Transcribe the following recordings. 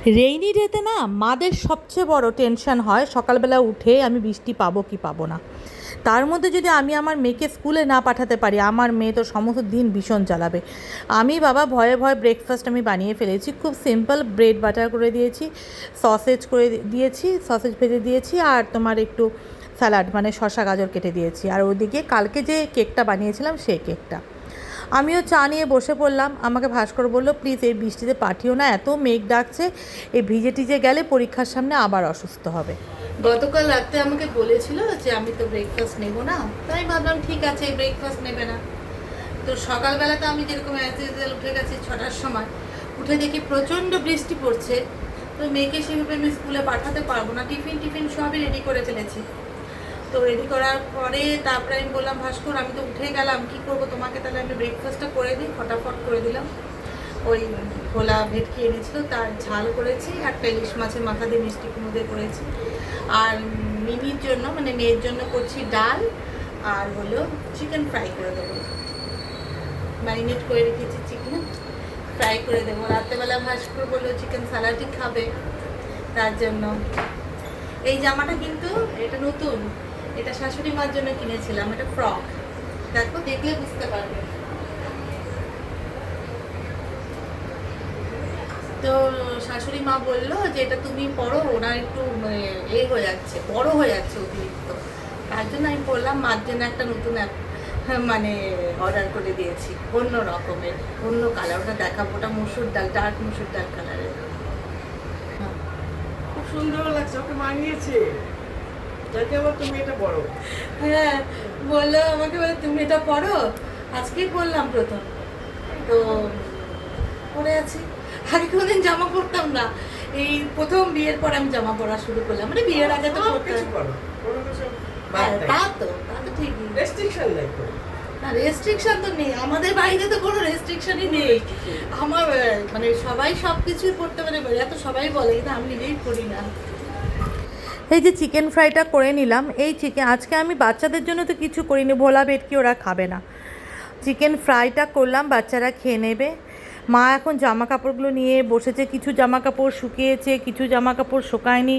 Rainy ডেতে না মাদের সবচেয়ে বড় টেনশন হয় সকালবেলা উঠে আমি বৃষ্টি পাবো কি পাবো না। তার মধ্যে যদি আমি আমার মেয়েকে স্কুলে না পাঠাতে পারি, আমার মেয়ে তো সমস্ত দিন ভীষণ চালাবে। আমি বাবা ভয়ে ভয়ে ব্রেকফাস্ট আমি বানিয়ে ফেলেছি, খুব সিম্পল। ব্রেড বাটার করে দিয়েছি, সসেজ করে দিয়েছি, সসেজ ভেজে দিয়েছি, আর তোমার একটু স্যালাড মানে শসা গাজর কেটে দিয়েছি। আর ওদিকে কালকে যে কেকটা বানিয়েছিলাম সেই কেকটা। আমিও চা নিয়ে বসে পড়লাম। আমাকে ভাস্কর বলল, প্লিজ এই বৃষ্টিতে পাঠিও না, এত মেঘ ডাকছে, এই ভিজে টিজে গেলে পরীক্ষার সামনে আবার অসুস্থ হবে। গতকাল রাতে আমাকে বলেছিল যে আমি তো ব্রেকফাস্ট নেব না, তাই ভাবলাম ঠিক আছে ব্রেকফাস্ট নেবে না। তো সকালবেলাতে আমি যেরকম অ্যাজ ইউজুয়াল উঠে গেছি 6টার সময়, উঠে দেখি প্রচণ্ড বৃষ্টি পড়ছে। তো মেয়েকে সেভাবে আমি স্কুলে পাঠাতে পারবো না, টিফিন সবই রেডি করে ফেলেছি। তো রেডি করার পরে তারপরে আমি বললাম, ভাস্কর আমি তো উঠে গেলাম, কি করব তোমাকে, তাহলে আমি ব্রেকফাস্টটা করে দিই। ফটাফট করে দিলাম। ওই ভোলা ভেটকি এনেছিল, তার ঝাল করেছি, একটা ইলিশ মাছের মাথা দিয়ে মিষ্টি কুমড়ো দিয়ে করেছি। আর মিমির জন্য মানে মেয়ের জন্য করছি ডাল, আর হলো চিকেন ফ্রাই করে দেবো। ম্যারিনেট করে রেখেছি চিকেন, ফ্রাই করে দেবো। রাত্রেবেলা ভাস্কর বললো চিকেন স্যালাডই খাবে, তার জন্য। এই জামাটা কিন্তু এটা নতুন, এটা শাশুড়ি মার জন্য কিনেছিলাম, এটা ফ্রক। দেখো, দেখলে বুঝতে পারবে। তো শাশুড়ি মা বললো যে এটা তুমি পরো, ওরা একটু মানে হয়ে যাচ্ছে, বড় হয়ে যাচ্ছে অতিরিক্ত, তার জন্য আমি বললাম মার জন্য একটা নতুন মানে অর্ডার করে দিয়েছি, অন্য রকমের, অন্য কালার। ওটা দেখাবো, ওটা মসুর ডাল, ডার্ক মসুর ডাল কালারের। খুব সুন্দর লাগছে, ওকে মানিয়েছে। যাকে আবার তুমি এটা পড়ো। হ্যাঁ, বললো আমাকে, বলে তুমি এটা পড়ো। আজকেই পরলাম প্রথম, তো পরে আছি। আগে কোনোদিন জামা পরতাম না, এই প্রথম বিয়ের পর আমি জামা পরা শুরু করলাম। মানে বিয়ের আগে তো তা তো ঠিকই, রেস্ট্রিকশন নাই তো। না রেস্ট্রিকশন তো নেই, আমাদের বাড়িতে তো কোনো রেস্ট্রিকশনই নেই। আমার মানে সবাই সব কিছুই পড়তে পারে, এত সবাই বলে, কিন্তু আমি নিজেই পড়ি না। এই যে চিকেন ফ্রাইটা করে নিলাম, এই চিকেন আজকে আমি বাচ্চাদের জন্য তো কিছু করিনি, ভোলা ভেটকি ওরা খাবে না। চিকেন ফ্রাইটা করলাম, বাচ্চারা খেয়ে নেবে। মা এখন জামা কাপড়গুলো নিয়ে বসেছে, কিছু জামা কাপড় শুকিয়েছে, কিছু জামা কাপড় শুকায়নি,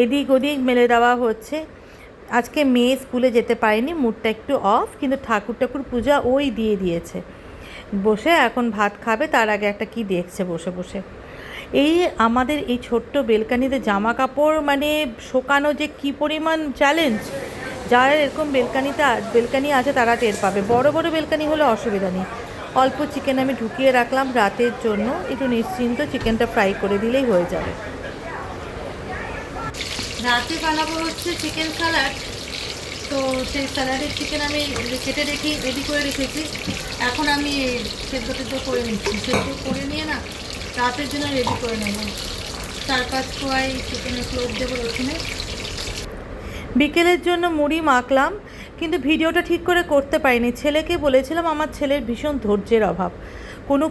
এদিক ওদিক মেলে দেওয়া হচ্ছে। আজকে মেয়ে স্কুলে যেতে পারেনি, মুডটা একটু অফ, কিন্তু ঠাকুর পূজা ওই দিয়ে দিয়েছে। বসে এখন ভাত খাবে, তার আগে একটা কি দেখছে বসে বসে। এই আমাদের এই ছোট্ট বেলকানিতে জামা কাপড় মানে শোকানো যে কি পরিমাণ চ্যালেঞ্জ। যারা এরকম বেলকানি আছে তারা টের পাবে। বড় বড় বেলকানি হলে অসুবিধা নেই। অল্প চিকেন আমি ঢুকিয়ে রাখলাম রাতের জন্য, একটু নিশ্চিন্ত চিকেনটা ফ্রাই করে দিলেই হয়ে যাবে। রাতে বানাবো হচ্ছে চিকেন স্যালাড। তো সেই স্যালাডের চিকেন আমি কেটে রেডি করে রেখেছি। এখন আমি সেদ্ধ করে নিচ্ছি, সেদ্ধ করে নিয়ে না রাতের জন্য রেডি করে নেব। 4-5 কোয়াই চিকেনের ক্লোভ দেবো রসুনে। বিকেলের জন্য মুড়ি মাখলাম, কিন্তু ভিডিওটা ঠিক করে করতে পারিনি। ছেলেকে বলেছিলাম, আমার ছেলের ভীষণ ধৈর্যের অভাব,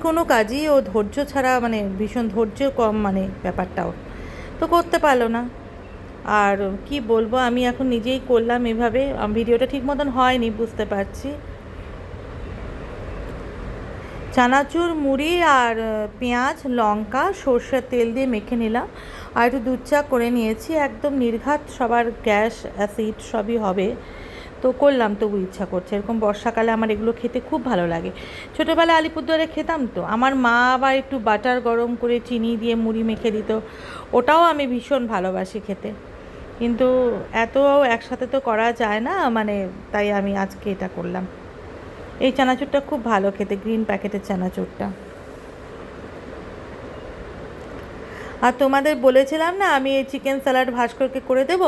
কোনো কাজই ও ধৈর্য ছাড়া মানে ভীষণ ধৈর্য কম মানে ব্যাপারটাও, তো করতে পারলো না। আর কি বলবো, আমি এখন নিজেই করলাম এভাবে। ভিডিওটা ঠিক মতন হয়নি, বুঝতে পারছি। চানাচুর, মুড়ি আর পেঁয়াজ, লঙ্কা, সর্ষের তেল দিয়ে মেখে নিলাম, আর একটু দুধ চা করে নিয়েছি। একদম নির্ঘাত, সবার গ্যাস অ্যাসিড সবই হবে, তো করলাম, তবু ইচ্ছা করছে। এরকম বর্ষাকালে আমার এগুলো খেতে খুব ভালো লাগে। ছোটোবেলায় আলিপুরদুয়ারে খেতাম তো, আমার মা আবার একটু বাটার গরম করে চিনি দিয়ে মুড়ি মেখে দিত, ওটাও আমি ভীষণ ভালোবাসি খেতে। কিন্তু এত একসাথে তো করা যায় না, মানে তাই আমি আজকে এটা করলাম। এই চানাচুরটা খুব ভালো খেতে, গ্রিন প্যাকেটের চানাচুরটা। আর তোমাদের বলেছিলাম না আমি এই চিকেন স্যালাড ভাস্করকে করে দেব।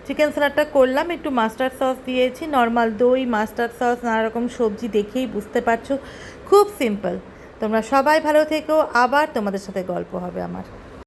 চিকেন স্যালাডটা করলাম, একটু মাস্টার্ড সস দিয়েছি, নর্মাল দই, মাস্টার্ড সস, নানা রকম সবজি, দেখেই বুঝতে পারছো খুব সিম্পল। তোমরা সবাই ভালো থেকো, আবার তোমাদের সাথে গল্প হবে আমার।